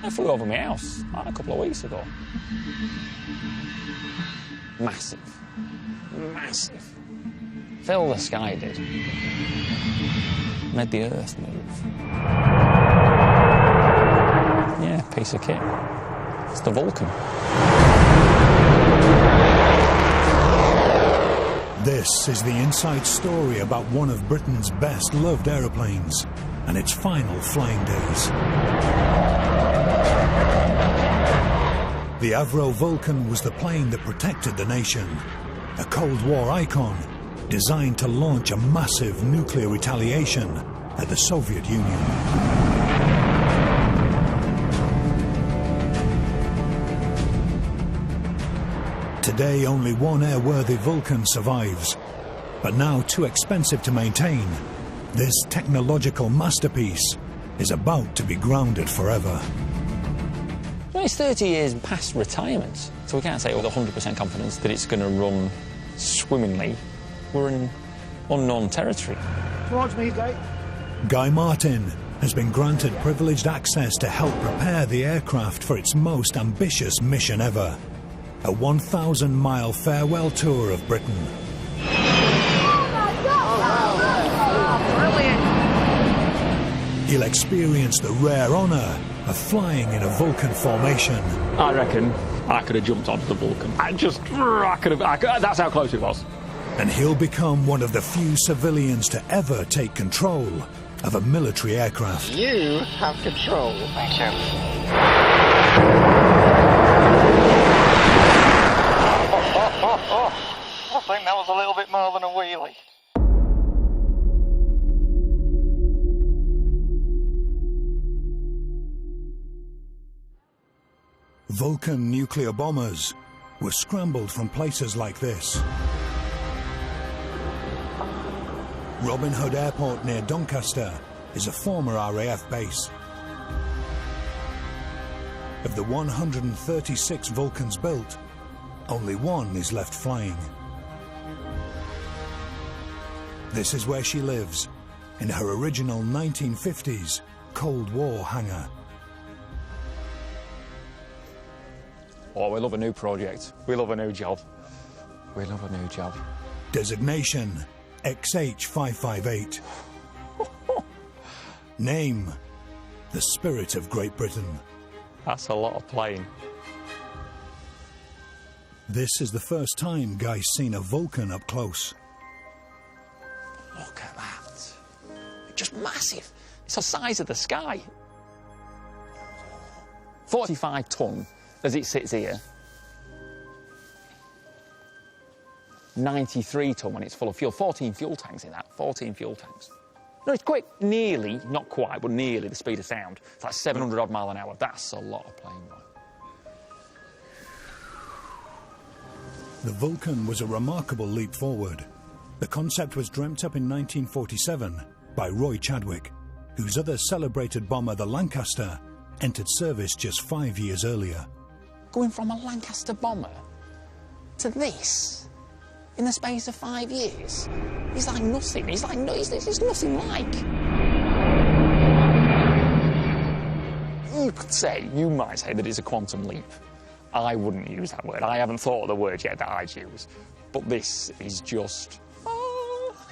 I flew over my house a couple of weeks ago. Massive. Massive. Fill the sky, it did. Made the earth move. Yeah, piece of kit. It's the Vulcan. This is the inside story about one of Britain's best-loved aeroplanes and its final flying days. The Avro Vulcan was the plane that protected the nation, a Cold War icon designed to launch a massive nuclear retaliation at the Soviet Union. Today, only one airworthy Vulcan survives, but now too expensive to maintain. This technological masterpiece is about to be grounded forever. Well, it's 30 years past retirement, so we can't say with 100% confidence that it's going to run swimmingly. We're in unknown territory. Towards me, Guy. Guy Martin has been granted privileged access to help prepare the aircraft for its most ambitious mission ever. A 1,000-mile farewell tour of Britain. He'll experience the rare honour of flying in a Vulcan formation. I reckon I could have jumped onto the Vulcan. That's how close it was. And he'll become one of the few civilians to ever take control of a military aircraft. You have control. Thank you. I think that was a little bit more than a wheelie. Vulcan nuclear bombers were scrambled from places like this. Robin Hood Airport near Doncaster is a former RAF base. Of the 136 Vulcans built, only one is left flying. This is where she lives, in her original 1950s Cold War hangar. Oh, we love a new project. We love a new job. We love a new job. Designation XH558. Name, the Spirit of Great Britain. That's a lot of playing. This is the first time Guy's seen a Vulcan up close. Look at that. Just massive. It's the size of the sky. 45 tonne as it sits here. 93 tonne when it's full of fuel. 14 fuel tanks in that. 14 fuel tanks. No, it's quite nearly, not quite, but nearly the speed of sound. It's like 700 odd mile an hour. That's a lot of plane weight. The Vulcan was a remarkable leap forward. The concept was dreamt up in 1947 by Roy Chadwick, whose other celebrated bomber, the Lancaster, entered service just 5 years earlier. Going from a Lancaster bomber to this in the space of 5 years is like nothing. It's like there's nothing like. You might say that it's a quantum leap. I wouldn't use that word. I haven't thought of the word yet that I'd use. But this is just,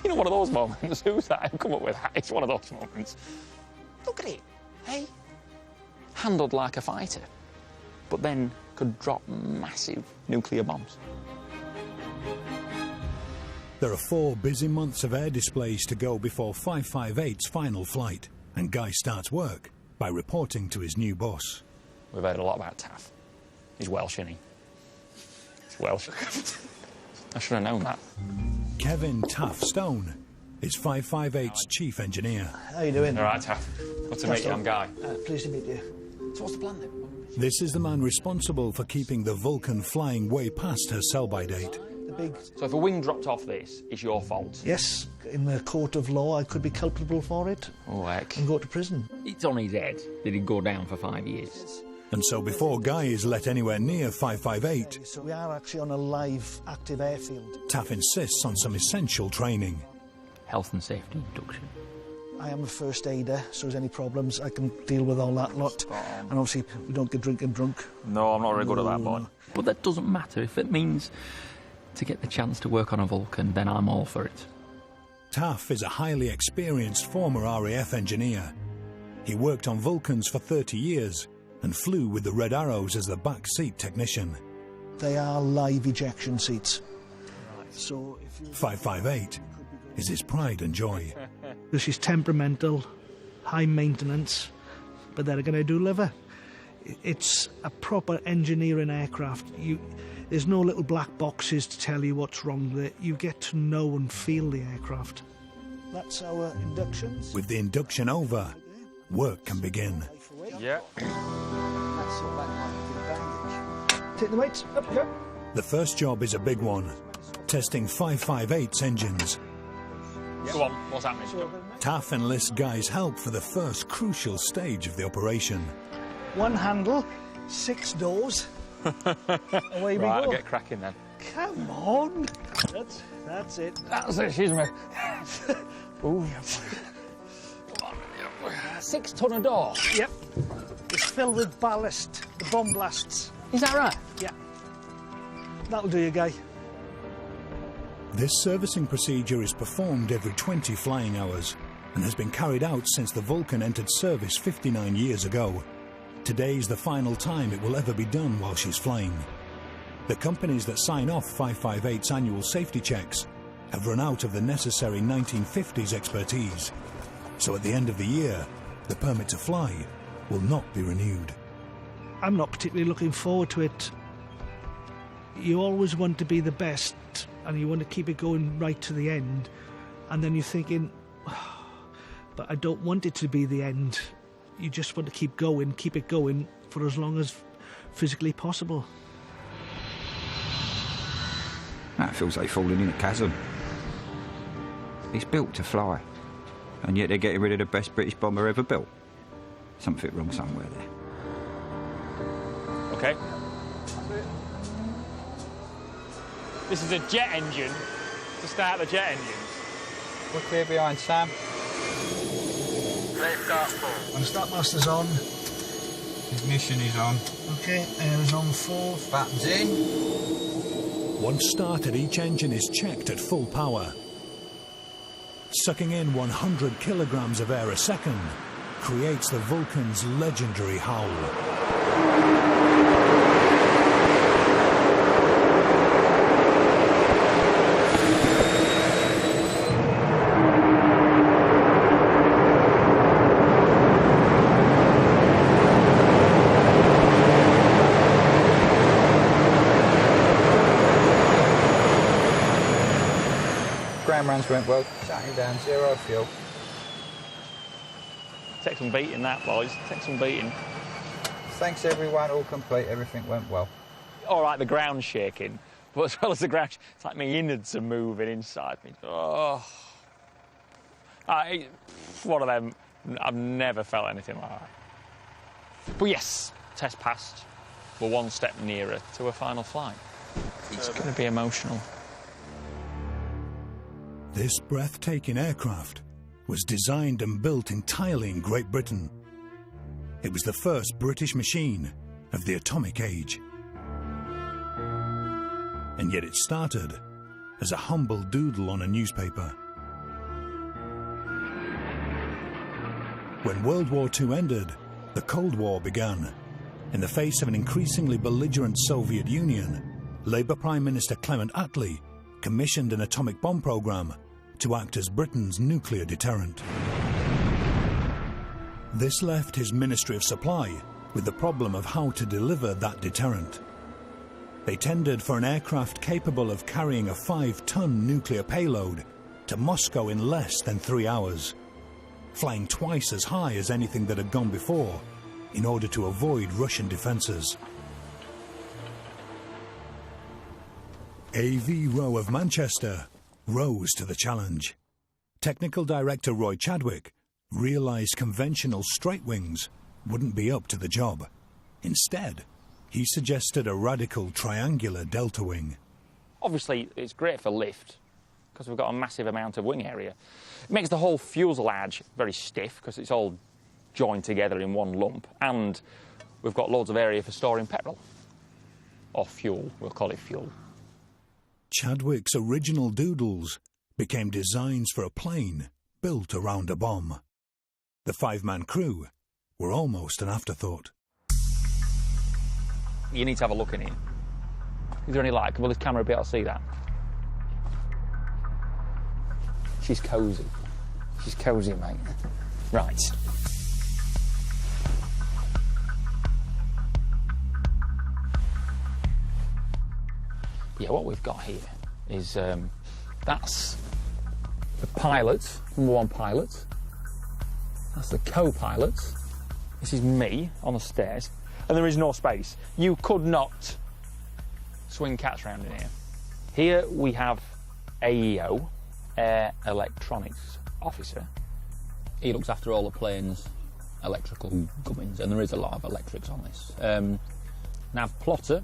one of those moments. Who's that? I've come up with that. It's one of those moments. Look at it, hey? Handled like a fighter, but then could drop massive nuclear bombs. There are 4 busy months of air displays to go before 558's final flight, and Guy starts work by reporting to his new boss. We've heard a lot about Taff. He's Welsh, isn't he? He's Welsh. I should have known that. Kevin Taff Stone is 558's chief engineer. How you doing? All right, Taff. Good to meet you. I'm Guy. Pleased to meet you. So what's the plan then? This is the man responsible for keeping the Vulcan flying way past her sell-by date. So if a wing dropped off this, it's your fault? Yes, in the court of law I could be culpable for it. Oh, heck. And go to prison. It's on his head that he'd go down for 5 years. And so before Guy is let anywhere near 558... So we are actually on a live, active airfield. Taff insists on some essential training. Health and safety induction. I am a first aider, so there's any problems, I can deal with all that lot. And obviously, we don't get drinking drunk. No, I'm not very good at that, boy. But that doesn't matter. If it means to get the chance to work on a Vulcan, then I'm all for it. Taff is a highly experienced former RAF engineer. He worked on Vulcans for 30 years and flew with the Red Arrows as the back seat technician. They are live ejection seats. So if you 558 is his pride and joy. She's temperamental, high maintenance, but they're going to deliver. It's a proper engineering aircraft. There's no little black boxes to tell you what's wrong with it. You get to know and feel the aircraft. That's our inductions. With the induction over, work can begin. Yeah. Take the weights, up you go. The first job is a big one, testing 558's engines. Go on, what's happening? Taff enlists Guy's help for the first crucial stage of the operation. One handle, 6 doors. Away we Right, go. I'll get cracking then. Come on. That's it. That's it, excuse me. Ooh. 6 ton a door? Yep. It's filled with ballast, the bomb blasts. Is that right? Yeah. That'll do you, Guy. This servicing procedure is performed every 20 flying hours and has been carried out since the Vulcan entered service 59 years ago. Today's the final time it will ever be done while she's flying. The companies that sign off 558's annual safety checks have run out of the necessary 1950s expertise. So at the end of the year, the permit to fly will not be renewed. I'm not particularly looking forward to it. You always want to be the best and you want to keep it going right to the end. And then you're thinking, but I don't want it to be the end. You just want to keep it going for as long as physically possible. That feels like falling in a chasm. It's built to fly, and yet they're getting rid of the best British bomber ever built. Something wrong somewhere there. Okay. This is a jet engine to start the jet engines. We're clear behind Sam. Let's start full. When start master's on. Ignition is on. Okay, air is on 4. Buttons in. Once started, each engine is checked at full power. Sucking in 100 kilograms of air a second creates the Vulcan's legendary howl. Ground runs went well. Shutting down, 0 fuel. Take some beating that, boys. Take some beating. Thanks everyone, all complete, everything went well. All right, the ground's shaking, but as well as the ground, it's like my innards are moving inside me. Oh. One of them, I've never felt anything like that. But yes, test passed. We're one step nearer to a final flight. It's going to be emotional. This breathtaking aircraft was designed and built entirely in Great Britain. It was the first British machine of the atomic age. And yet it started as a humble doodle on a newspaper. When World War II ended, the Cold War began. In the face of an increasingly belligerent Soviet Union, Labour Prime Minister Clement Attlee commissioned an atomic bomb programme to act as Britain's nuclear deterrent. This left his Ministry of Supply with the problem of how to deliver that deterrent. They tendered for an aircraft capable of carrying a 5-ton nuclear payload to Moscow in less than 3 hours, flying twice as high as anything that had gone before in order to avoid Russian defences. AV Row of Manchester rose to the challenge. Technical Director Roy Chadwick realised conventional straight wings wouldn't be up to the job. Instead, he suggested a radical triangular delta wing. Obviously, it's great for lift, because we've got a massive amount of wing area. It makes the whole fuselage very stiff because it's all joined together in one lump, and we've got loads of area for storing petrol. Or fuel, we'll call it fuel. Chadwick's original doodles became designs for a plane built around a bomb. The five-man crew were almost an afterthought. You need to have a look in here. Is there any light? Will this camera be able to see that? She's cosy. She's cosy, mate. Right. Yeah, what we've got here is that's the pilot, number one pilot. That's the co-pilot. This is me on the stairs, and there is no space. You could not swing cats around in here. Here we have AEO, Air Electronics Officer. He looks after all the plane's electrical gubbins, and there is a lot of electrics on this. Nav Plotter,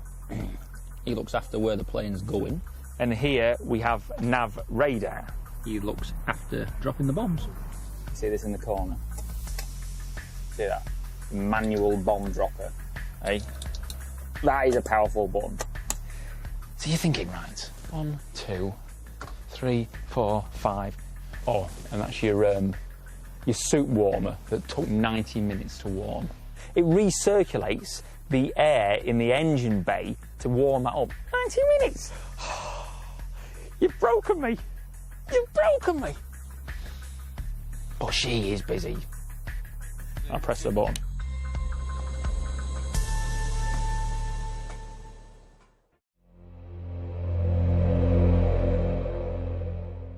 he looks after where the plane's going. And here we have Nav Radar. He looks after dropping the bombs. See this in the corner? See that? Manual bomb dropper, eh? That is a powerful button. So you're thinking, right, 1, 2, 3, 4, 5. Oh, and that's your soup warmer that took 90 minutes to warm. It recirculates the air in the engine bay to warm that up. 90 minutes! You've broken me! You've broken me! But she is busy. I press the button.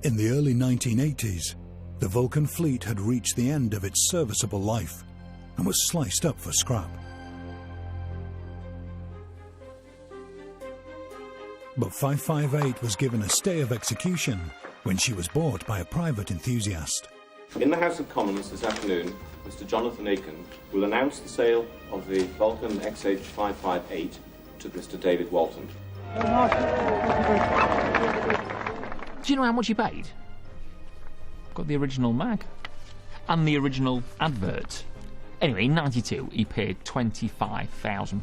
In the early 1980s, the Vulcan fleet had reached the end of its serviceable life and was sliced up for scrap. But 558 was given a stay of execution when she was bought by a private enthusiast. In the House of Commons this afternoon, Mr. Jonathan Aiken will announce the sale of the Vulcan XH558 to Mr. David Walton. Do you know how much he paid? Got the original mag and the original advert. Anyway, in '92 he paid £25,000.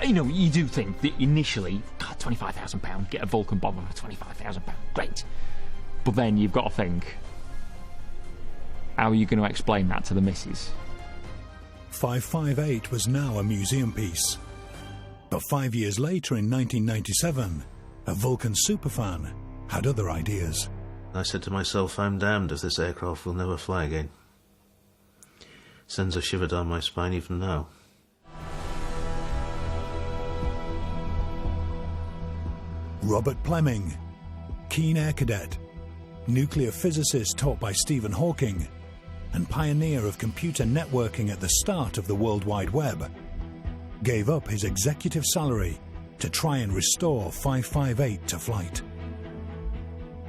You know, you do think that initially, God, £25,000, get a Vulcan bomber for £25,000, great. But then you've got to think, how are you going to explain that to the missus? 558 was now a museum piece. But 5 years later, in 1997, a Vulcan superfan had other ideas. I said to myself, I'm damned if this aircraft will never fly again. Sends a shiver down my spine even now. Robert Plemming, keen air cadet, nuclear physicist taught by Stephen Hawking, and pioneer of computer networking at the start of the World Wide Web, gave up his executive salary to try and restore 558 to flight.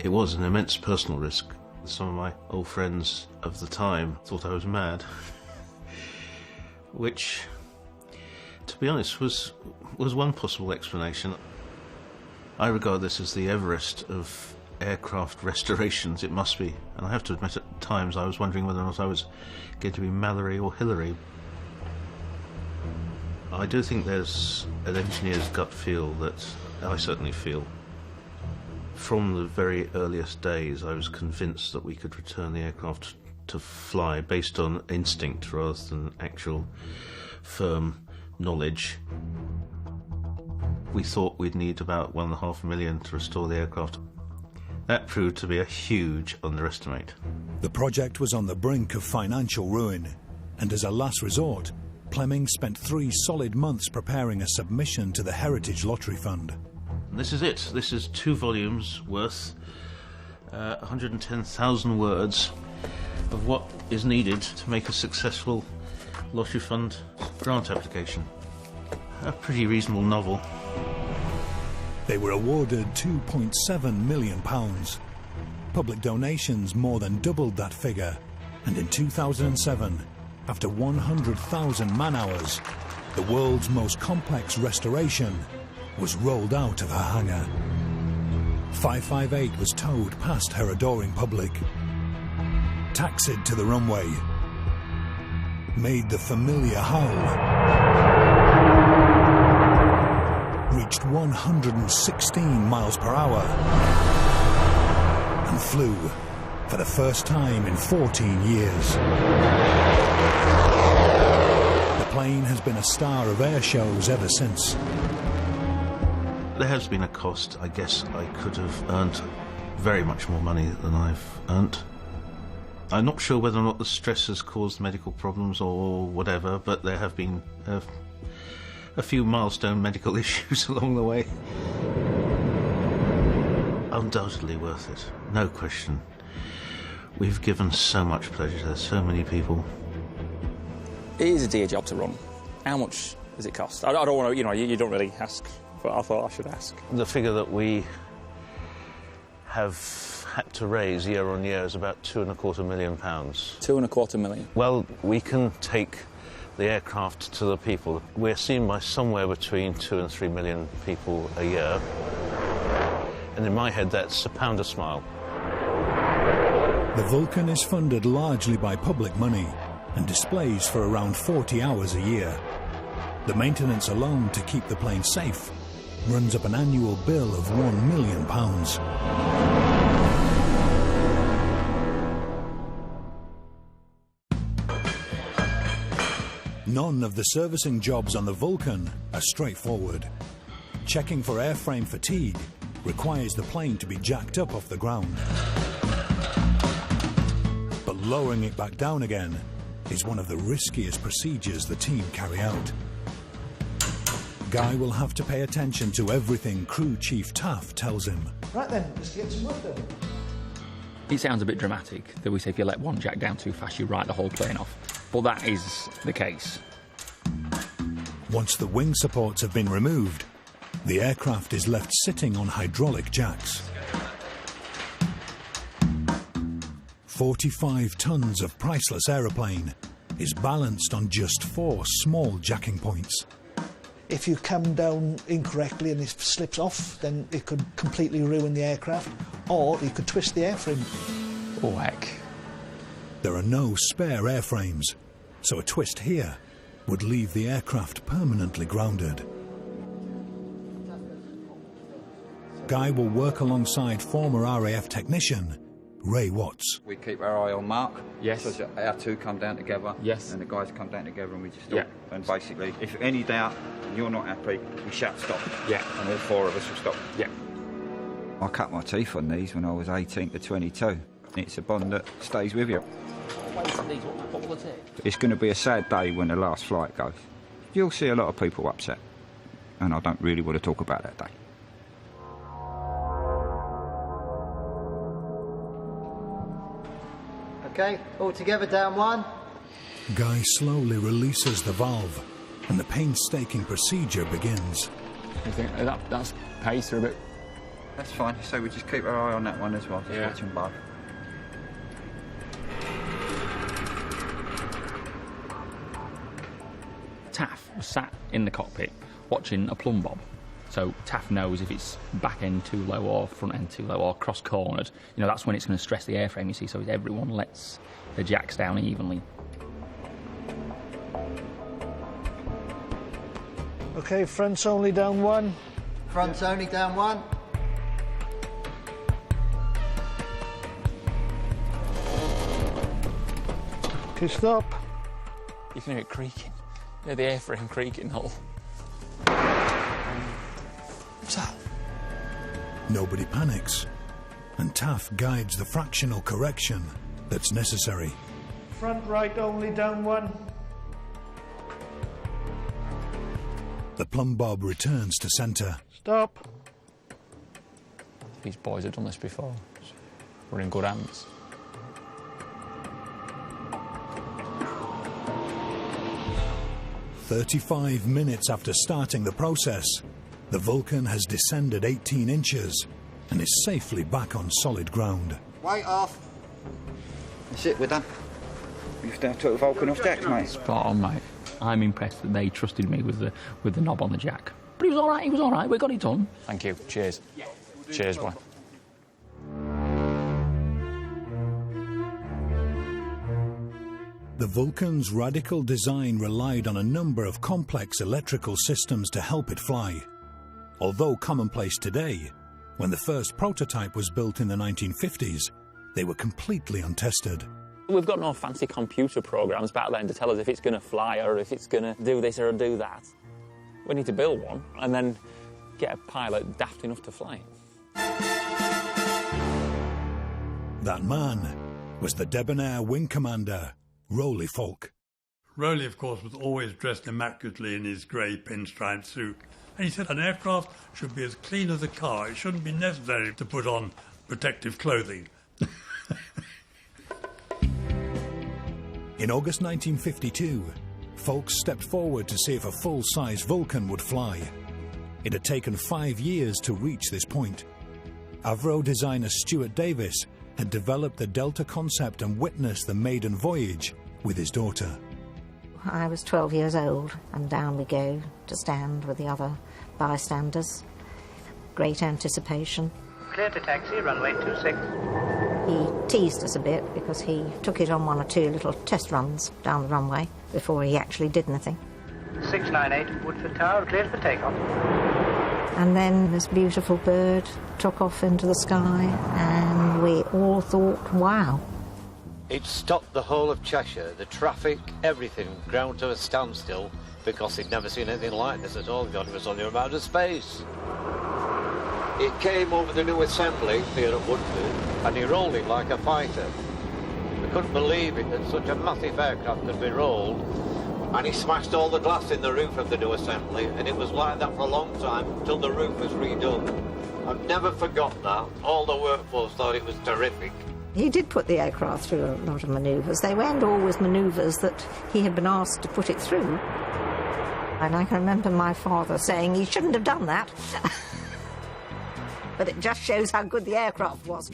It was an immense personal risk. Some of my old friends of the time thought I was mad, which, to be honest, was one possible explanation. I regard this as the Everest of aircraft restorations. It must be. And I have to admit, at times I was wondering whether or not I was going to be Mallory or Hillary. I do think there's an engineer's gut feel that I certainly feel. From the very earliest days, I was convinced that we could return the aircraft to fly based on instinct rather than actual firm knowledge. We thought we'd need about $1.5 million to restore the aircraft. That proved to be a huge underestimate. The project was on the brink of financial ruin, and as a last resort, Plemming spent 3 solid months preparing a submission to the Heritage Lottery Fund. And this is it. This is 2 volumes worth 110,000 words of what is needed to make a successful Lottery Fund grant application. A pretty reasonable novel. They were awarded £2.7 million. Public donations more than doubled that figure, and in 2007, after 100,000 man-hours, the world's most complex restoration was rolled out of her hangar. 558 was towed past her adoring public, taxied to the runway, made the familiar hull, reached 116 miles per hour, and flew for the first time in 14 years. The plane has been a star of air shows ever since. There has been a cost. I guess I could have earned very much more money than I've earned. I'm not sure whether or not the stress has caused medical problems or whatever, but there have been a few milestone medical issues along the way. Undoubtedly worth it, no question. We've given so much pleasure to so many people. It is a dear job to run. How much does it cost? I don't want to, you don't really ask, but I thought I should ask. The figure that we have had to raise year on year is about £2.25 million. £2.25 million? Well, we can take the aircraft to the people. We're seen by somewhere between 2 and 3 million people a year. And in my head, that's £1 a smile. The Vulcan is funded largely by public money and displays for around 40 hours a year. The maintenance alone to keep the plane safe runs up an annual bill of £1 million. None of the servicing jobs on the Vulcan are straightforward. Checking for airframe fatigue requires the plane to be jacked up off the ground. But lowering it back down again is one of the riskiest procedures the team carry out. Guy will have to pay attention to everything Crew Chief Taff tells him. Right then, let's get some work done. It sounds a bit dramatic that we say if you let one jack down too fast, you write the whole plane off. But that is the case. Once the wing supports have been removed, the aircraft is left sitting on hydraulic jacks. 45 tons of priceless aeroplane is balanced on just 4 small jacking points. If you come down incorrectly and it slips off, then it could completely ruin the aircraft, or you could twist the airframe. Oh, heck. There are no spare airframes, so a twist here would leave the aircraft permanently grounded. Guy will work alongside former RAF technician Ray Watts. We keep our eye on Mark. Yes. So our two come down together. Yes. And the guys come down together and we just stop. Yeah. And basically, if any doubt and you're not happy, we shout stop. Yeah. And all 4 of us will stop. Yeah. I cut my teeth on these when I was 18 to 22. It's a bond that stays with you. What will it take? It's going to be a sad day when the last flight goes. You'll see a lot of people upset. And I don't really want to talk about that day. Okay, all together, down 1. Guy slowly releases the valve and the painstaking procedure begins. You think that's pace or a bit? That's fine, so we just keep our eye on that one as well, just watch them both. Taff was sat in the cockpit watching a plumb bob. So Taff knows if it's back end too low or front end too low or cross cornered, that's when it's going to stress the airframe, you see, so everyone lets the jacks down evenly. Okay, fronts only, down 1. Fronts only, down 1. Okay, stop. You can hear it creaking. Yeah, the airframe creaking hull. What's that? Nobody panics, and Taff guides the fractional correction that's necessary. Front right only, down 1. The plumb bob returns to centre. Stop. These boys have done this before. We're in good hands. "35 minutes after starting the process, the Vulcan has descended 18 inches and is safely back on solid ground. Weight off. That's it, we're done. You've now took the Vulcan off jacks, mate. Spot on, mate. I'm impressed that they trusted me with the knob on the jack. But he was all right, we got it done. Thank you. Cheers. Cheers, boy. The Vulcan's radical design relied on a number of complex electrical systems to help it fly. Although commonplace today, when the first prototype was built in the 1950s, they were completely untested. We've got no fancy computer programs back then to tell us if it's going to fly or if it's going to do this or do that. We need to build one and then get a pilot daft enough to fly it. That man was the debonair wing commander, Rowley Falk. Rowley, of course, was always dressed immaculately in his grey pinstripe suit. And he said an aircraft should be as clean as a car. It shouldn't be necessary to put on protective clothing. In August 1952, Falk stepped forward to see if a full-size Vulcan would fly. It had taken 5 years to reach this point. Avro designer Stuart Davis had developed the Delta concept and witnessed the maiden voyage with his daughter. I was 12 years old, and down we go to stand with the other bystanders. Great anticipation. Clear to taxi, runway 26. He teased us a bit because he took it on 1 or 2 little test runs down the runway before he actually did anything. 698 Woodford Tower, cleared for takeoff. And then this beautiful bird took off into the sky, and we all thought, wow. It stopped the whole of Cheshire, the traffic, everything, ground to a standstill, because he'd never seen anything like this at all. God, it was on your amount of space. It came over the new assembly here at Woodford, and he rolled it like a fighter. We couldn't believe it, that such a massive aircraft could be rolled, and he smashed all the glass in the roof of the new assembly, and it was like that for a long time, till the roof was redone. I've never forgot that. All the workforce thought it was terrific. He did put the aircraft through a lot of manoeuvres. They weren't always manoeuvres that he had been asked to put it through. And I can remember my father saying he shouldn't have done that. But it just shows how good the aircraft was.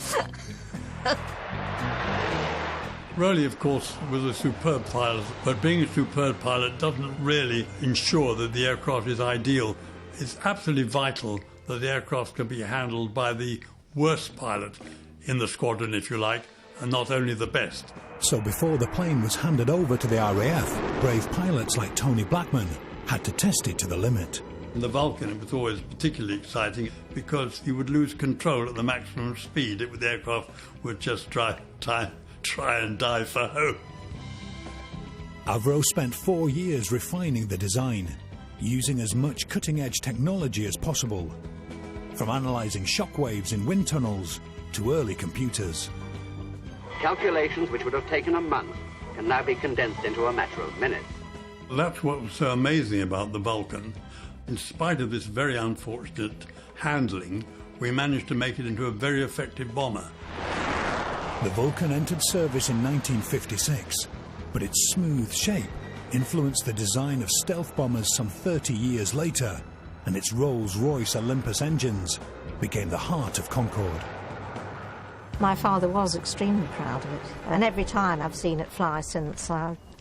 Rowley, of course, was a superb pilot, but being a superb pilot doesn't really ensure that the aircraft is ideal. It's absolutely vital that the aircraft can be handled by the worst pilot in the squadron, if you like, and not only the best. So before the plane was handed over to the RAF, brave pilots like Tony Blackman had to test it to the limit. In the Vulcan, it was always particularly exciting because you would lose control at the maximum speed. The aircraft would just try and dive for home. Avro spent 4 years refining the design, using as much cutting-edge technology as possible, from analysing shockwaves in wind tunnels to early computers. Calculations which would have taken a month can now be condensed into a matter of minutes. That's what was so amazing about the Vulcan. In spite of this very unfortunate handling, we managed to make it into a very effective bomber. The Vulcan entered service in 1956, but its smooth shape influenced the design of stealth bombers some 30 years later, and its Rolls-Royce Olympus engines became the heart of Concorde. My father was extremely proud of it, and every time I've seen it fly since,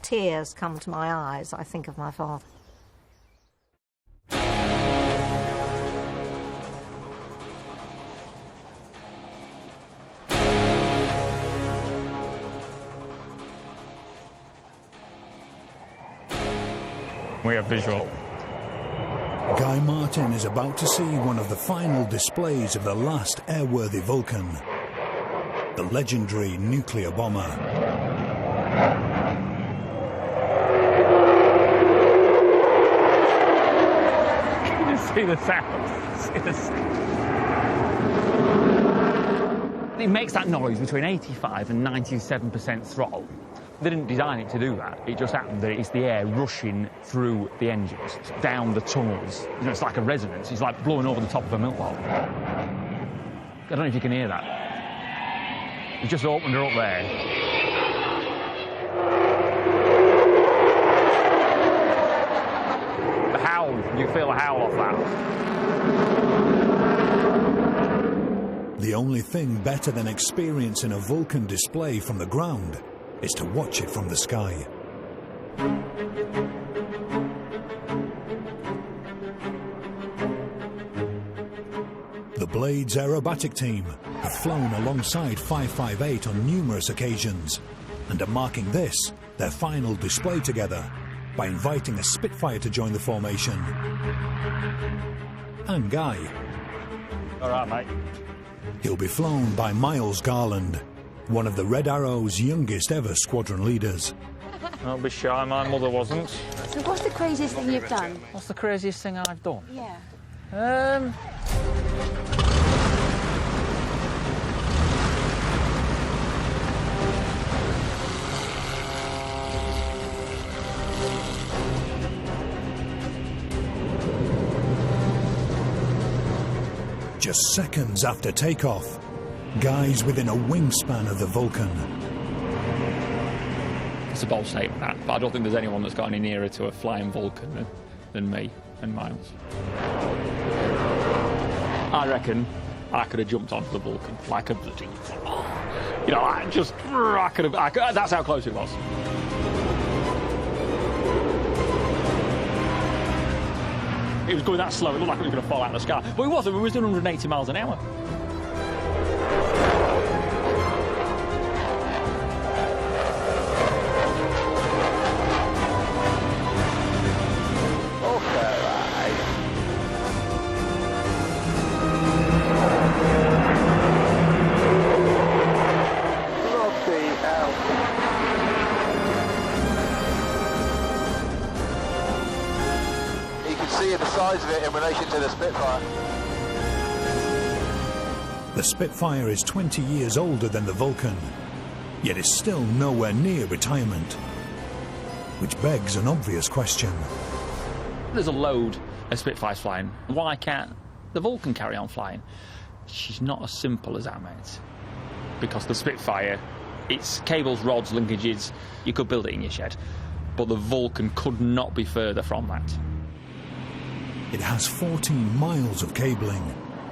tears come to my eyes. I think of my father. We have visual. Guy Martin is about to see one of the final displays of the last airworthy Vulcan, the legendary nuclear bomber. See the sound. See the sound. It makes that noise between 85 and 97% throttle. They didn't design it to do that. It just happened that it's the air rushing through the engines, down the tunnels. You know, it's like a resonance. It's like blowing over the top of a milk bottle. I don't know if you can hear that. It just opened her up there. The howl, you feel the howl off that. The only thing better than experiencing a Vulcan display from the ground is to watch it from the sky. The Blade's aerobatic team have flown alongside 558 on numerous occasions and are marking this their final display together by inviting a Spitfire to join the formation. And Guy. All right, mate. He'll be flown by Miles Garland, one of the Red Arrow's youngest ever squadron leaders. Don't be shy, my mother wasn't. So what's the craziest thing you've done? What's the craziest thing I've done? Yeah. Just seconds after takeoff, Guy's within a wingspan of the Vulcan. It's a bold statement, that, but I don't think there's anyone that's got any nearer to a flying Vulcan than me and Miles. I reckon I could have jumped onto the Vulcan like a bloody... You know, I could have... that's how close it was. It was going that slow, it looked like it was going to fall out of the sky. But it wasn't, we was doing 180 miles an hour. The size of it in relation to the Spitfire. The Spitfire is 20 years older than the Vulcan, yet is still nowhere near retirement. Which begs an obvious question. There's a load of Spitfires flying. Why can't the Vulcan carry on flying? She's not as simple as that, mate. Because the Spitfire, it's cables, rods, linkages, you could build it in your shed. But the Vulcan could not be further from that. It has 14 miles of cabling,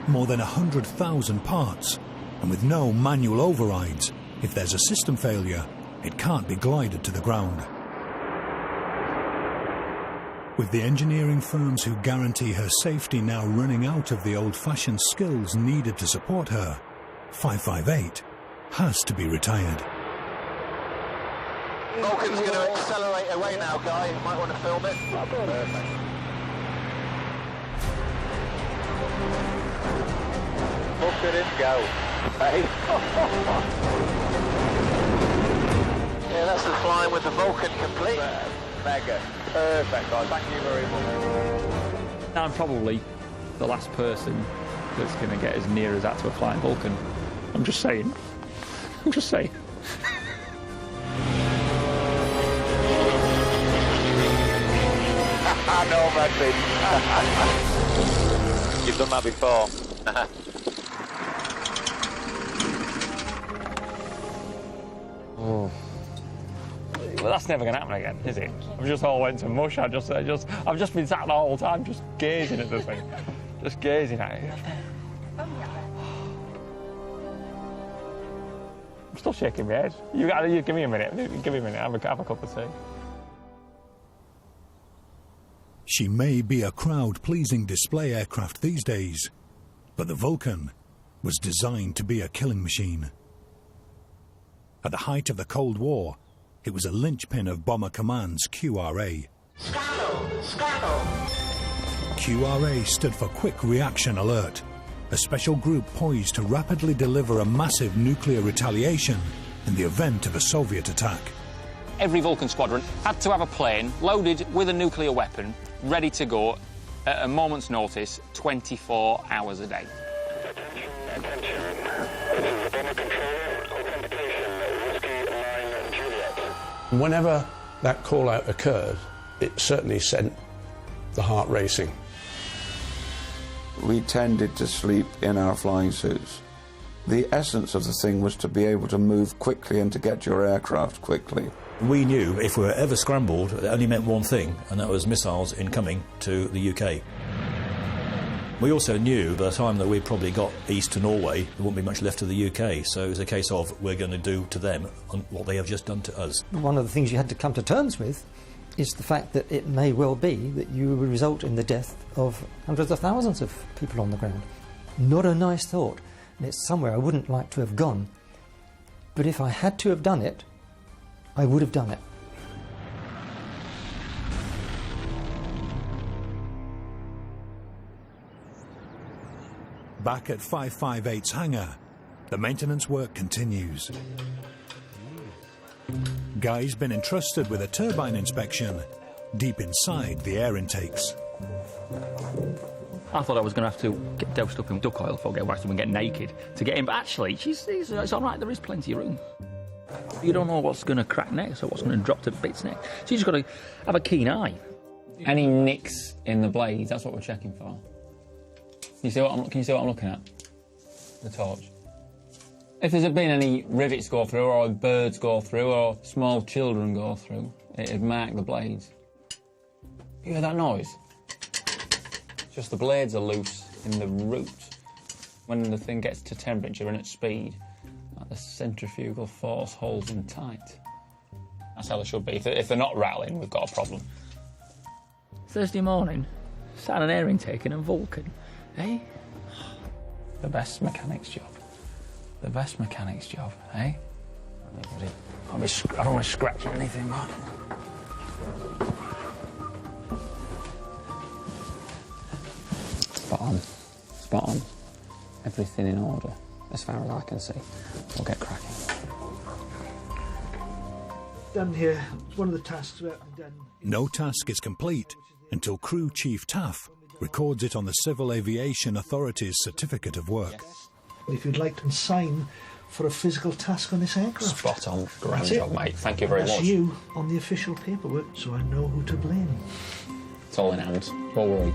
more than 100,000 parts, and with no manual overrides, if there's a system failure, it can't be glided to the ground. With the engineering firms who guarantee her safety now running out of the old-fashioned skills needed to support her, 558 has to be retired. Vulcan's going to accelerate away now, Guy. You might want to film it. Perfect. Look at him go. Hey. Yeah, that's the flying with the Vulcan complete. Mega. Perfect, guys. Thank you very much. I'm probably the last person that's going to get as near as that to a flying Vulcan. I'm just saying. I'm just saying. I know, Maxie. You've done that before. Oh. Well, that's never going to happen again, is it? I've just all went to mush. I've just been sat the whole time just gazing at the thing. Just gazing at it. I'm still shaking my head. You give me a minute. Give me a minute. Have a cup of tea. She may be a crowd-pleasing display aircraft these days, but the Vulcan was designed to be a killing machine. At the height of the Cold War, it was a linchpin of Bomber Command's QRA. QRA stood for Quick Reaction Alert, a special group poised to rapidly deliver a massive nuclear retaliation in the event of a Soviet attack. Every Vulcan squadron had to have a plane loaded with a nuclear weapon, ready to go at a moment's notice, 24 hours a day. Attention. This is the bomber controller. Authentication. Whiskey 9 Juliet. Whenever that call-out occurred, it certainly sent the heart racing. We tended to sleep in our flying suits. The essence of the thing was to be able to move quickly and to get your aircraft quickly. We knew if we were ever scrambled, it only meant one thing, and that was missiles incoming to the UK. We also knew by the time that we probably got east to Norway, there wouldn't be much left of the UK, so it was a case of we're going to do to them what they have just done to us. One of the things you had to come to terms with is the fact that it may well be that you will result in the death of hundreds of thousands of people on the ground. Not a nice thought, and it's somewhere I wouldn't like to have gone. But if I had to have done it, I would have done it. Back at 558's hangar, the maintenance work continues. Guy's been entrusted with a turbine inspection deep inside the air intakes. I thought I was going to have to get doused up in duck oil before I get washed up and get naked to get in, but actually, it's all right, there is plenty of room. You don't know what's going to crack next or what's going to drop to bits next, so you just got to have a keen eye. Any nicks in the blades, that's what we're checking for. Can you see what I'm looking at? The torch. If there's been any rivets go through, or birds go through, or small children go through, it'd mark the blades. You hear that noise? Just the blades are loose in the root. When the thing gets to temperature and at speed, the centrifugal force holds them tight. That's how they should be. If they're not rattling, we've got a problem. Thursday morning, sat on an air intake in a Vulcan, eh? The best mechanic's job. The best mechanic's job, eh? I don't want to scratch anything, but... Spot on. Spot on. Everything in order, as far as I can see. We'll get cracking. Done here. It's one of the tasks we have to done. No task is complete until Crew Chief Taff records it on the Civil Aviation Authority's Certificate of Work. If you'd like to sign for a physical task on this aircraft. Spot on. Grand job, mate. Thank you very much. That's you on the official paperwork, so I know who to blame. It's all in hand. Don't worry.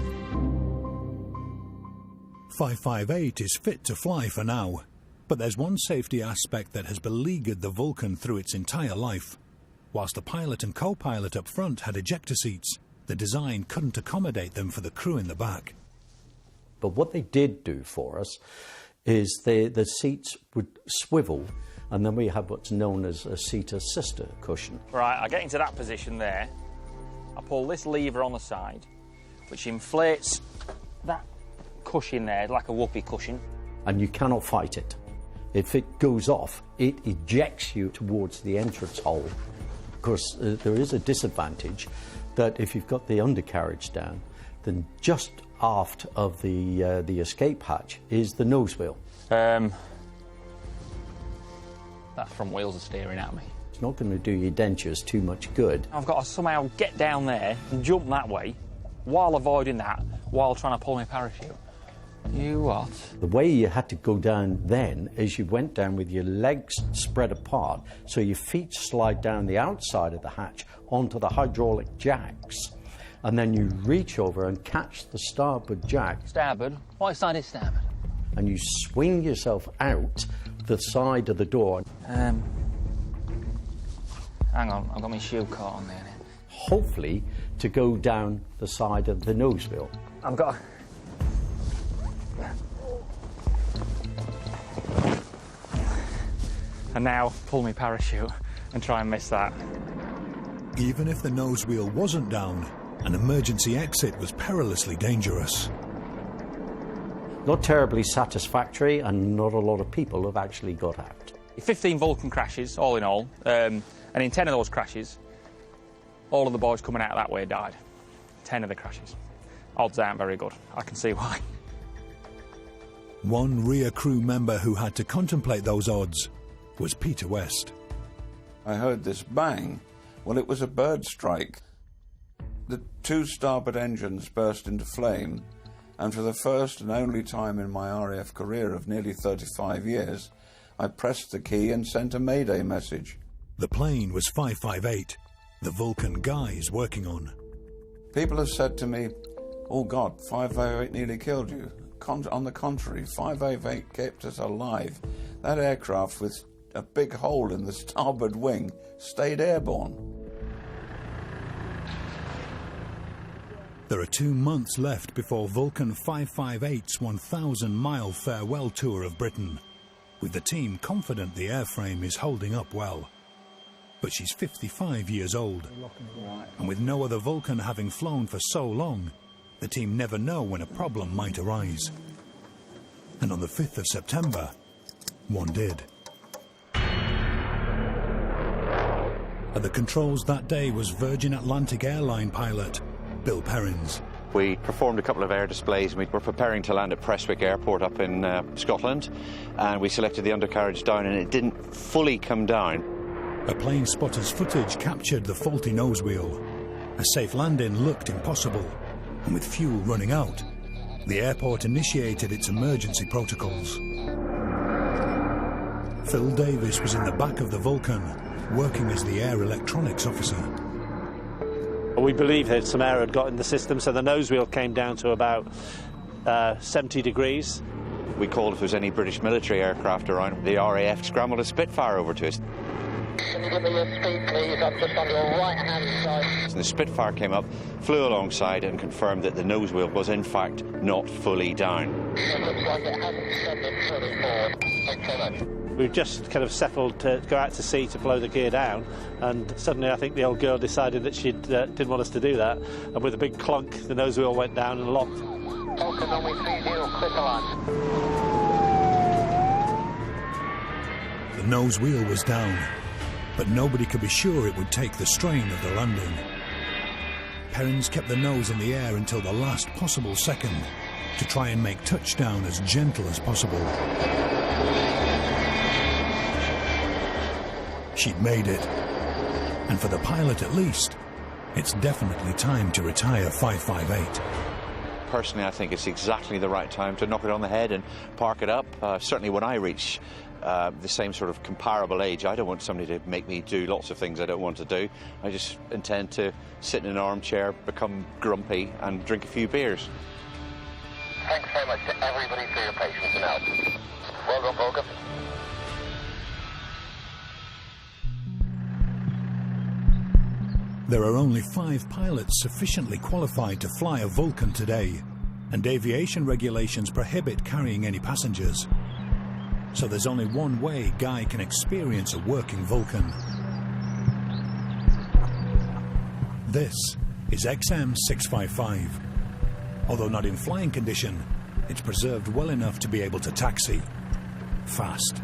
558 is fit to fly for now, but there's one safety aspect that has beleaguered the Vulcan through its entire life. Whilst the pilot and co-pilot up front had ejector seats, the design couldn't accommodate them for the crew in the back. But what they did do for us is the seats would swivel, and then we have what's known as a seat assister cushion. Right, I get into that position there. I pull this lever on the side, which inflates that cushion there, like a whoopee cushion. And you cannot fight it. If it goes off, it ejects you towards the entrance hole. Of course, there is a disadvantage that if you've got the undercarriage down, then just aft of the escape hatch is the nose wheel. That front wheels are staring at me. It's not going to do your dentures too much good. I've got to somehow get down there and jump that way while avoiding that, while trying to pull my parachute. You what? The way you had to go down then is you went down with your legs spread apart, so your feet slide down the outside of the hatch onto the hydraulic jacks, and then you reach over and catch the starboard jack. Starboard? What side is starboard? And you swing yourself out the side of the door. Hang on, I've got my shoe caught on there. Hopefully to go down the side of the nose wheel. I've got... And now pull my parachute and try and miss that. Even if the nose wheel wasn't down, an emergency exit was perilously dangerous. Not terribly satisfactory, and not a lot of people have actually got out. 15 Vulcan crashes, all in all, and in 10 of those crashes, all of the boys coming out that way died. 10 of the crashes. Odds aren't very good. I can see why. One rear crew member who had to contemplate those odds was Peter West. I heard this bang. Well, it was a bird strike. The two starboard engines burst into flame, and for the first and only time in my RAF career of nearly 35 years, I pressed the key and sent a mayday message. The plane was 558, the Vulcan Guy's working on. People have said to me, "Oh God, 558 nearly killed you." On the contrary, 558 kept us alive. That aircraft with a big hole in the starboard wing stayed airborne. There are 2 months left before Vulcan 558's 1,000-mile farewell tour of Britain, with the team confident the airframe is holding up well. But she's 55 years old, and with no other Vulcan having flown for so long, the team never know when a problem might arise. And on the 5th of September, one did. At the controls that day was Virgin Atlantic airline pilot Bill Perrins. We performed a couple of air displays. We were preparing to land at Prestwick Airport up in Scotland, and we selected the undercarriage down, and it didn't fully come down. A plane spotter's footage captured the faulty nose wheel. A safe landing looked impossible, and with fuel running out, the airport initiated its emergency protocols. Phil Davis was in the back of the Vulcan, working as the air electronics officer. We believe that some air had got in the system, so the nose wheel came down to about 70 degrees. We called if there was any British military aircraft around. The RAF scrambled a Spitfire over to us. Can you give me your speed, please? I'm just on your right-hand side. And the Spitfire came up, flew alongside and confirmed that the nose wheel was in fact not fully down. It looks like it hasn't descended fully forward. Thanks so much. We've just kind of settled to go out to sea to blow the gear down, and suddenly I think the old girl decided that she didn't want us to do that, and with a big clunk the nose wheel went down and locked. Vulcan runway 30, crystalline. The nose wheel was down, but nobody could be sure it would take the strain of the landing. Perrins kept the nose in the air until the last possible second to try and make touchdown as gentle as possible. She'd made it, and for the pilot at least, it's definitely time to retire 558. Personally, I think it's exactly the right time to knock it on the head and park it up. Certainly when I reach the same sort of comparable age, I don't want somebody to make me do lots of things I don't want to do. I just intend to sit in an armchair, become grumpy and drink a few beers. Thanks very much to everybody for your patience and help. Well done, Vulcan. There are only 5 pilots sufficiently qualified to fly a Vulcan today, and aviation regulations prohibit carrying any passengers. So there's only one way Guy can experience a working Vulcan. This is XM655. Although not in flying condition, it's preserved well enough to be able to taxi. Fast.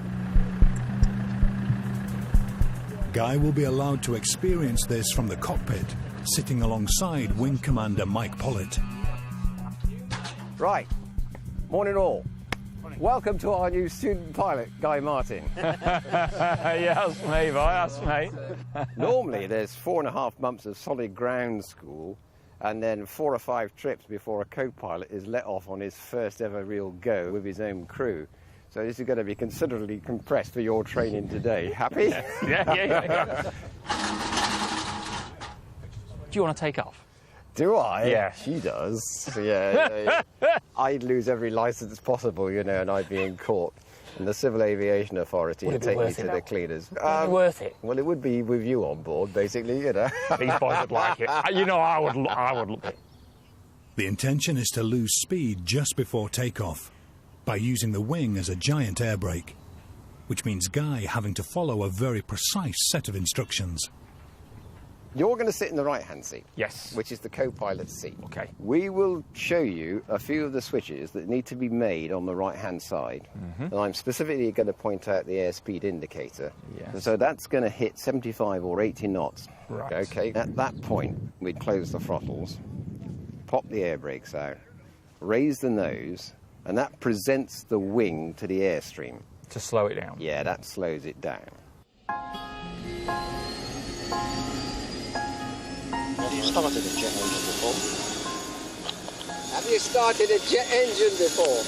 Guy will be allowed to experience this from the cockpit, sitting alongside Wing Commander Mike Pollitt. Right. Morning all. Morning. Welcome to our new student pilot, Guy Martin. Yeah, that's me, boy, that's me. Normally there's 4.5 months of solid ground school and then 4 or 5 trips before a co-pilot is let off on his first ever real go with his own crew. So this is going to be considerably compressed for your training today. Happy? Yeah. Do you want to take off? Do I? Yeah. She does. Yeah. I'd lose every licence possible, you know, and I'd be in court. And the Civil Aviation Authority would take me to the cleaners. Would it be worth it? Well, it would be with you on board, basically, you know. These boys would like it. You know, I would look it. The intention is to lose speed just before takeoff by using the wing as a giant air brake, which means Guy having to follow a very precise set of instructions. You're going to sit in the right-hand seat. Yes. Which is the co-pilot's seat. Okay. We will show you a few of the switches that need to be made on the right-hand side. Mm-hmm. And I'm specifically going to point out the airspeed indicator. Yes. So that's going to hit 75 or 80 knots. Right. Okay. At that point, we'd close the throttles, pop the air brakes out, raise the nose, and that presents the wing to the airstream. To slow it down? Yeah, that slows it down. Have you started a jet engine before? Have you started a jet engine before?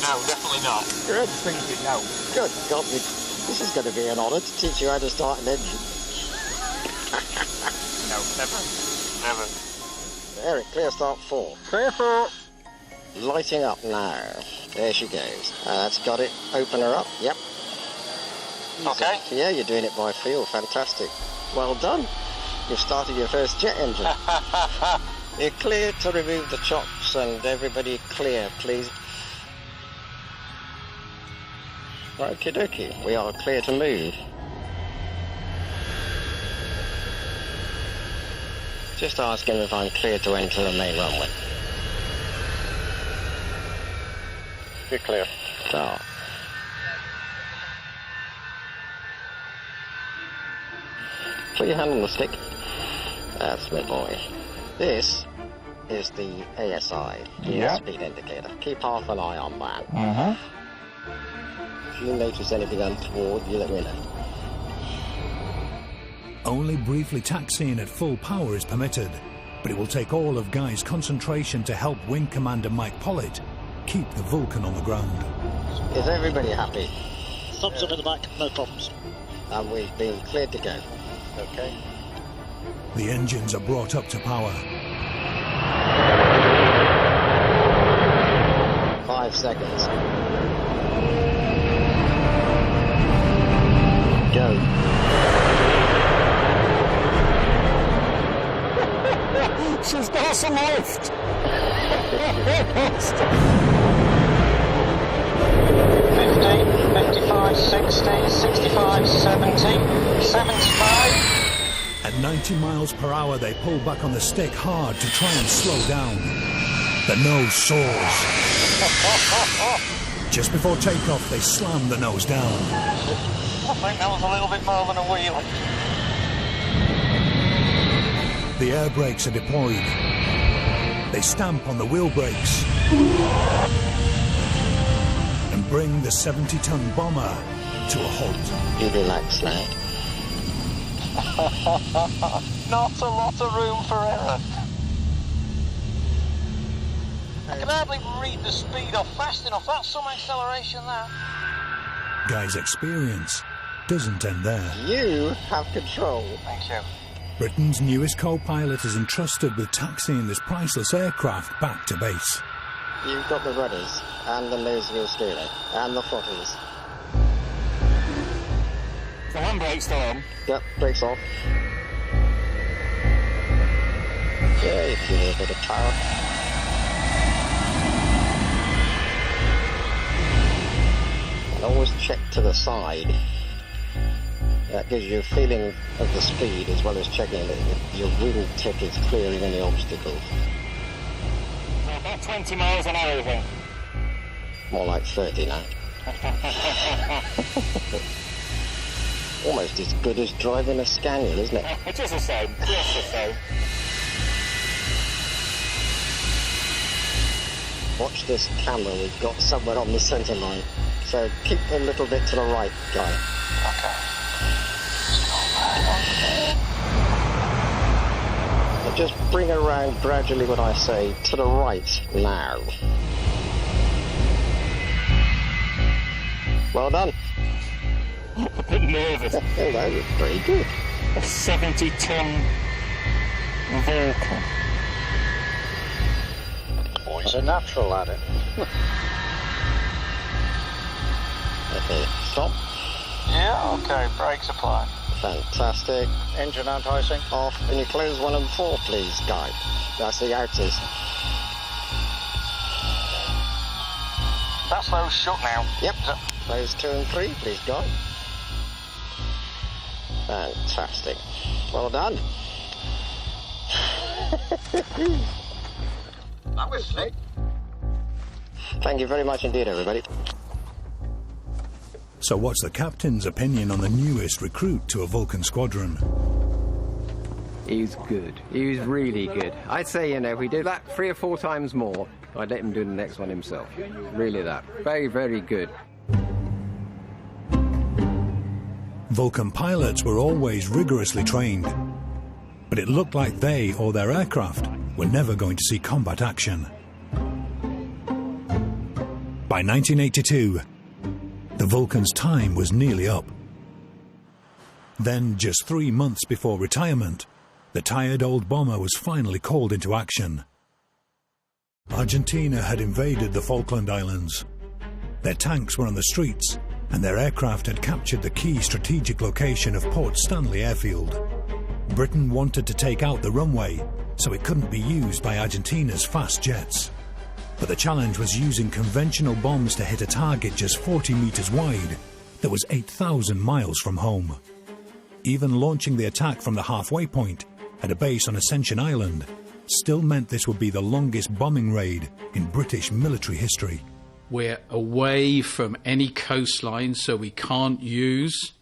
No, definitely not. Good, thank you, no. Good God, this is going to be an honour to teach you how to start an engine. No, never. Never. Eric, clear start 4. Clear 4. Lighting up now. There she goes. That's got it. Open her up. Yep. Okay. Yeah, you're doing it by feel. Fantastic. Well done. You've started your first jet engine. You're clear to remove the chocks, and everybody clear, please. Okie dokie. We are clear to move. Just ask him if I'm clear to enter the main runway. You're clear. Start. Put your hand on the stick. That's my boy. This is the ASI, speed indicator. Keep half an eye on that. If you notice anything untoward, you let me know. Only briefly taxiing at full power is permitted, but it will take all of Guy's concentration to help Wing Commander Mike Pollitt keep the Vulcan on the ground. Is everybody happy? Thumbs up in the back, no problems. And we've been cleared to go. Okay. The engines are brought up to power. 5 seconds. Go. She's got some lift. 50, 55, 60, 65, 70, 75. At 90 miles per hour, they pull back on the stick hard to try and slow down. The nose soars. Just before takeoff, they slam the nose down. I think that was a little bit more than a wheel. The air brakes are deployed. They stamp on the wheel brakes and bring the 70-ton bomber to a halt. You relax now. Not a lot of room for error. I can hardly read the speed off fast enough. That's some acceleration, that. Guy's experience doesn't end there. You have control. Thank you. Britain's newest co-pilot is entrusted with taxiing this priceless aircraft back to base. You've got the rudders, and the nose wheel steering, and the throttles. The handbrake's still on. Yep, brakes off. Yeah, give it a bit of power. And always check to the side. That gives you a feeling of the speed as well as checking that your wing tip is clearing any obstacles. So about 20 miles an hour, I think. More like 30 now. Almost as good as driving a Scaniel, isn't it? Just the same, just the same. Watch this camera we've got somewhere on the centre line. So keep a little bit to the right, Guy. Okay. Now just bring around gradually what I say to the right now. Well done. A bit nervous. Oh, that was pretty good. A 70-ton Vulcan. Boy's a natural at it. Okay, stop. Yeah, okay, brakes applied. Fantastic. Engine anti-sync. Off. Can you close 1 and 4, please, Guy? That's the outers. That's those shut now. Yep. Close 2 and 3, please, Guy. Fantastic. Well done. That was slick. Thank you very much indeed, everybody. So what's the captain's opinion on the newest recruit to a Vulcan squadron? He was good. He was really good. I'd say, if we did that 3 or 4 times more, I'd let him do the next one himself. Really that. Very, very good. Vulcan pilots were always rigorously trained, but it looked like they or their aircraft were never going to see combat action. By 1982, the Vulcan's time was nearly up. Then, just 3 months before retirement, the tired old bomber was finally called into action. Argentina had invaded the Falkland Islands. Their tanks were on the streets, and their aircraft had captured the key strategic location of Port Stanley Airfield. Britain wanted to take out the runway, so it couldn't be used by Argentina's fast jets. But the challenge was using conventional bombs to hit a target just 40 meters wide that was 8,000 miles from home. Even launching the attack from the halfway point at a base on Ascension Island still meant this would be the longest bombing raid in British military history. We're away from any coastline, so we can't use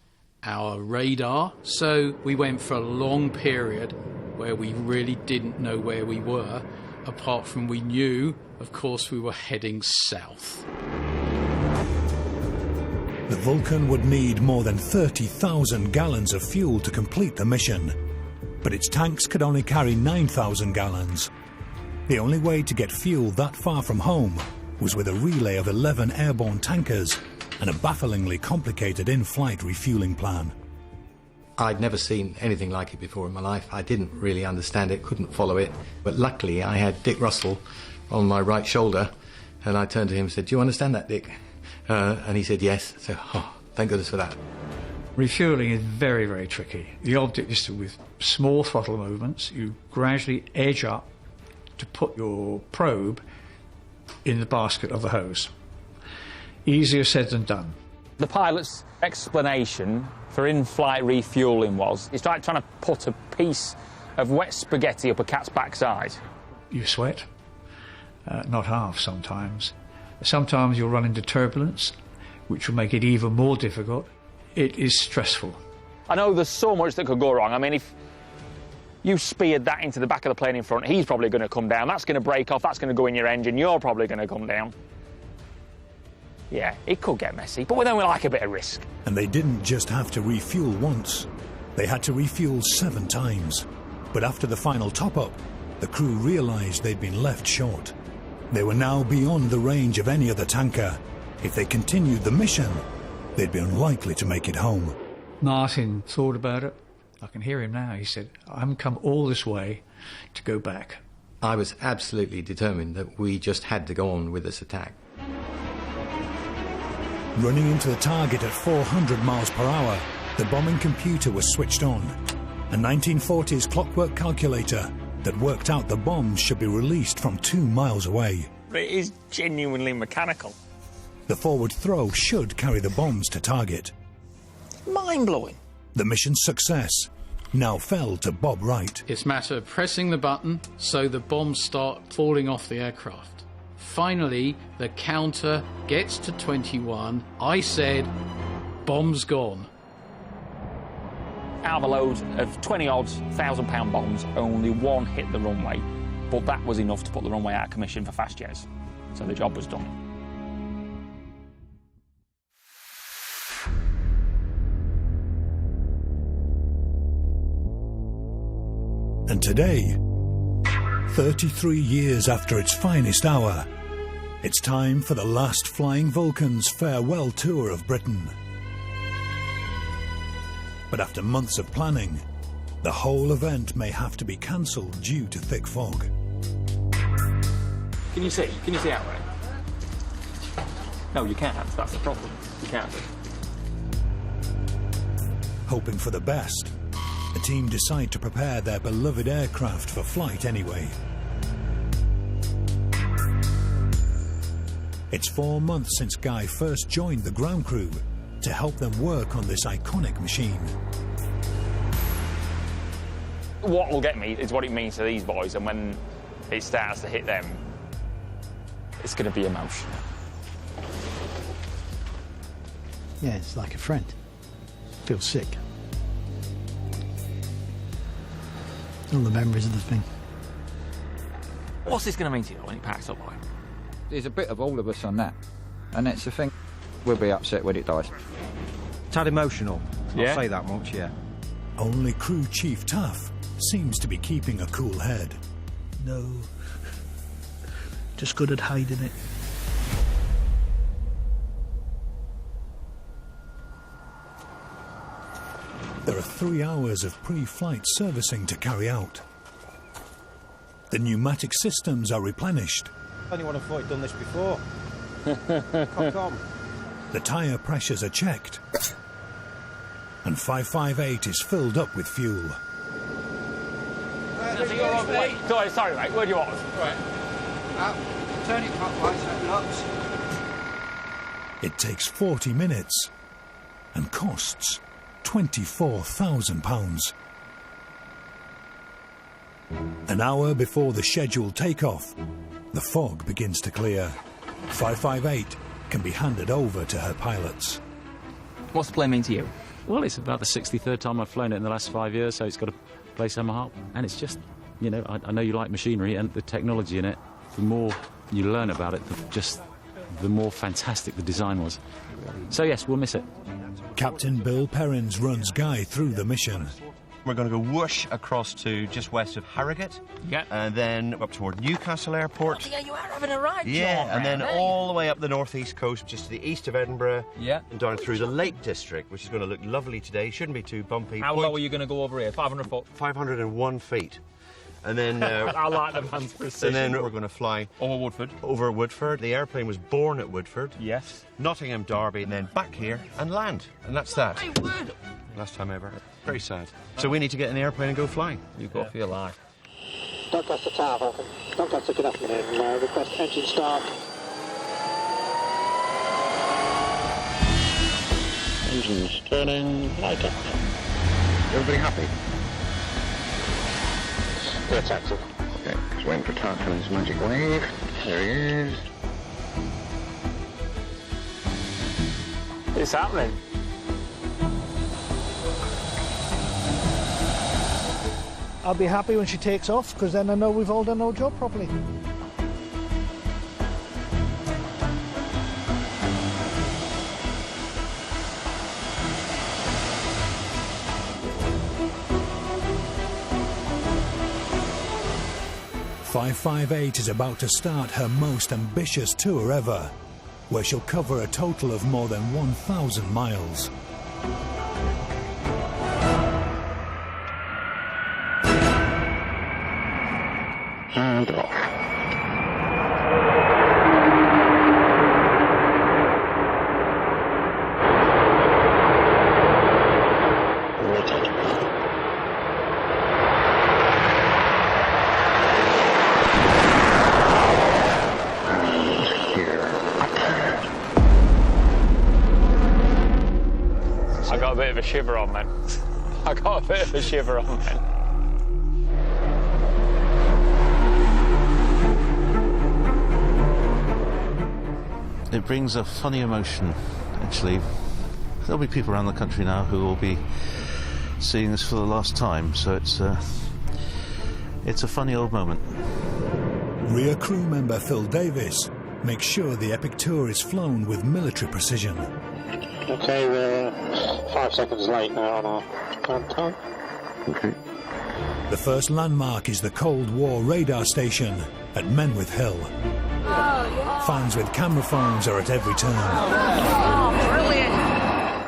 our radar. So we went for a long period where we really didn't know where we were, apart from we knew, of course, we were heading south. The Vulcan would need more than 30,000 gallons of fuel to complete the mission, but its tanks could only carry 9,000 gallons. The only way to get fuel that far from home was with a relay of 11 airborne tankers and a bafflingly complicated in-flight refuelling plan. I'd never seen anything like it before in my life. I didn't really understand it, couldn't follow it. But luckily I had Dick Russell on my right shoulder, and I turned to him and said, "Do you understand that, Dick?" And he said yes. So, thank goodness for that. Refuelling is very, very tricky. The object is to, with small throttle movements, you gradually edge up to put your probe in the basket of the hose. Easier said than done. The pilot's explanation for in-flight refuelling was, it's like trying to put a piece of wet spaghetti up a cat's backside. You sweat, not half sometimes. Sometimes you'll run into turbulence, which will make it even more difficult. It is stressful. I know there's so much that could go wrong. I mean, if you speared that into the back of the plane in front, he's probably going to come down. That's going to break off. That's going to go in your engine. You're probably going to come down. Yeah, it could get messy, but then we like a bit of risk. And they didn't just have to refuel once. They had to refuel 7 times. But after the final top-up, the crew realised they'd been left short. They were now beyond the range of any other tanker. If they continued the mission, they'd be unlikely to make it home. Martin thought about it. I can hear him now. He said, "I haven't come all this way to go back." I was absolutely determined that we just had to go on with this attack. Running into the target at 400 miles per hour, the bombing computer was switched on. A 1940s clockwork calculator that worked out the bombs should be released from 2 miles away. It is genuinely mechanical. The forward throw should carry the bombs to target. Mind-blowing. The mission's success now fell to Bob Wright. It's a matter of pressing the button so the bombs start falling off the aircraft. Finally, the counter gets to 21. I said, bombs gone. Out of a load of 20-odd £1,000 bombs, only one hit the runway, but that was enough to put the runway out of commission for fast jets. So the job was done. And today, 33 years after its finest hour, it's time for the last Flying Vulcan's farewell tour of Britain. But after months of planning, the whole event may have to be cancelled due to thick fog. Can you see? Can you see out there? No, you can't. That's the problem. You can't. Hoping for the best, the team decide to prepare their beloved aircraft for flight anyway. It's 4 months since Guy first joined the ground crew to help them work on this iconic machine. What will get me is what it means to these boys, and when it starts to hit them, it's going to be emotional. Yeah, it's like a friend. Feels sick. All the memories of the thing. What's this going to mean to you when it packs up like? There's a bit of all of us on that, and it's the thing. We'll be upset when it dies. Tad emotional. Yeah. I'll say that much, yeah. Only Crew Chief Taff seems to be keeping a cool head. No. Just good at hiding it. There are 3 hours of pre-flight servicing to carry out. The pneumatic systems are replenished. Anyone have thought he'd done this before? Come. The tyre pressures are checked. And 558 is filled up with fuel. Sorry, mate, where do you want us? Right. Turn it clockwise, open up. It takes 40 minutes and costs £24,000. An hour before the scheduled takeoff, the fog begins to clear. 558 can be handed over to her pilots. What's the plane mean to you? Well, it's about the 63rd time I've flown it in the last 5 years, so it's got a place on my heart. And it's just, you know, I know you like machinery and the technology in it. The more you learn about it, the more fantastic the design was. So yes, we'll miss it. Captain Bill Perrins runs Guy through the mission. We're going to go whoosh across to just west of Harrogate. Yeah. And then up toward Newcastle Airport. Oh, yeah, you are having a ride, yeah, John, and then aren't you? all the way up the northeast coast, just to the east of Edinburgh. Yeah. And down through the Lake District, which is going to look lovely today. Shouldn't be too bumpy. How low are you going to go over here? 500 foot? 501 feet. And then... I like the man's precision. And then we're going to fly... Over Woodford. Over Woodford. The airplane was born at Woodford. Yes. Nottingham, Derby, and then back here and land. And that's that. My word. Last time ever. Very sad. So we need to get in the airplane and go flying. You've got for your life. Don't touch the tower, Vulcan. Don't touch the good afternoon. Request engine start. Engines turning, light up. Everybody happy? That's active. Okay, just waiting for Tart for his magic wave. There he is. It's happening. I'll be happy when she takes off, because then I know we've all done our job properly. .558 is about to start her most ambitious tour ever, where she'll cover a total of more than 1,000 miles. And off. I got a bit of a shiver on, man. I got a bit of a shiver on, man. It brings a funny emotion, actually. There'll be people around the country now who will be seeing this for the last time, so it's a funny old moment. Rear crew member Phil Davis makes sure the epic tour is flown with military precision. Okay, we're 5 seconds late now on our current time. Okay. The first landmark is the Cold War radar station at Menwith Hill. Fans with camera phones are at every turn. Oh, brilliant!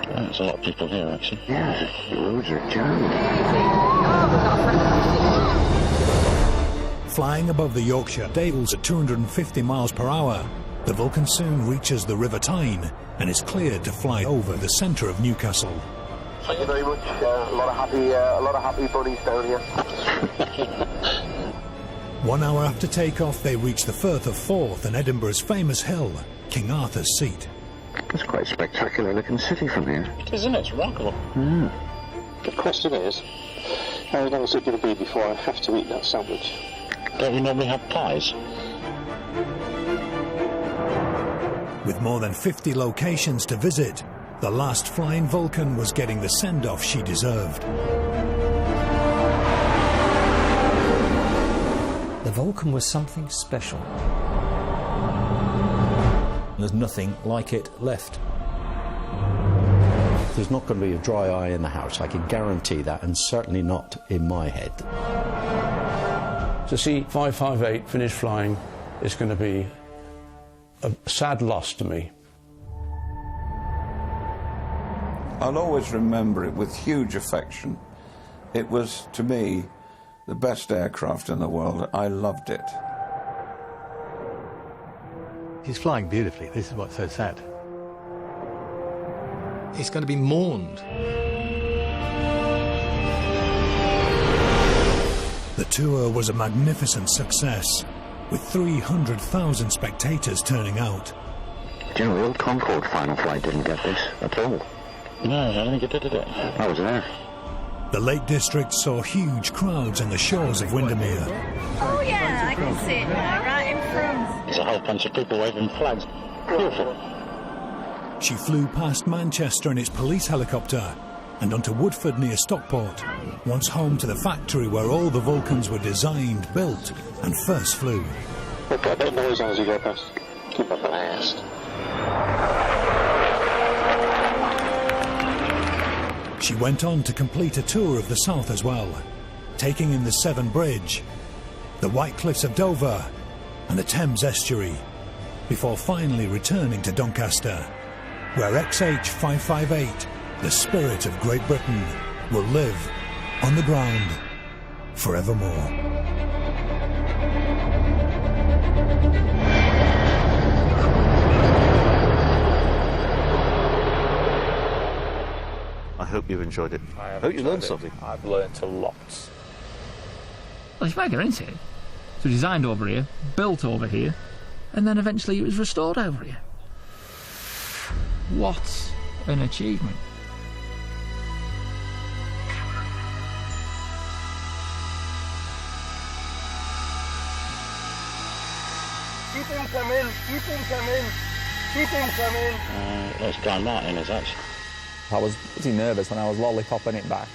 There's a lot of people here, actually. Yeah, the roads are jammed. Flying above the Yorkshire Dales at 250 miles per hour, the Vulcan soon reaches the River Tyne and is cleared to fly over the centre of Newcastle. Thank you very much. A lot of happy buddies down here. 1 hour after takeoff, they reach the Firth of Forth and Edinburgh's famous hill, King Arthur's Seat. It's quite a spectacular looking city from here. It is, isn't it? It's remarkable. Mm. The question is, how long is it going to be before I have to eat that sandwich? Don't we normally have pies? With more than 50 locations to visit, the last flying Vulcan was getting the send-off she deserved. The Vulcan was something special. There's nothing like it left. There's not going to be a dry eye in the house, I can guarantee that, and certainly not in my head. To see 558 finish flying is going to be a sad loss to me. I'll always remember it with huge affection. It was, to me, the best aircraft in the world. I loved it. He's flying beautifully. This is what's so sad. It's going to be mourned. The tour was a magnificent success, with 300,000 spectators turning out. Do you know, the old Concorde final flight didn't get this at all. No, I don't think it did it? I was there. The Lake District saw huge crowds on the shores of Windermere. Oh yeah, I can see it now, right in front. There's a whole bunch of people waving flags. Beautiful. She flew past Manchester in its police helicopter and onto Woodford near Stockport, once home to the factory where all the Vulcans were designed, built and first flew. We've got a bit of noise on as you go past. Keep up the blast. She went on to complete a tour of the south as well, taking in the Severn Bridge, the White Cliffs of Dover and the Thames estuary, before finally returning to Doncaster, where XH-558, the spirit of Great Britain, will live on the ground forevermore. I hope you've enjoyed it. I hope you learned something. I've learnt a lot. Well, it's mega, isn't it? So designed over here, built over here, and then eventually it was restored over here. What an achievement. Keep him coming, keep him coming, keep him coming. That's Guy Martin, is that? I was pretty nervous when I was lollipopping it back.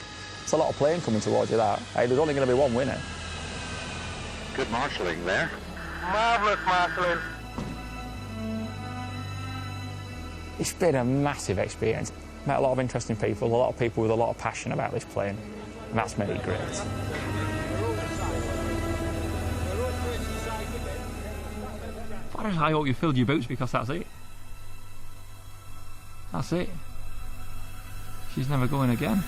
It's a lot of plane coming towards you, that. Hey, there's only going to be one winner. Good marshalling there. Marvellous marshalling. It's been a massive experience. Met a lot of interesting people, a lot of people with a lot of passion about this plane, and that's made it great. I hope you filled your boots, because that's it. That's it. She's never going again.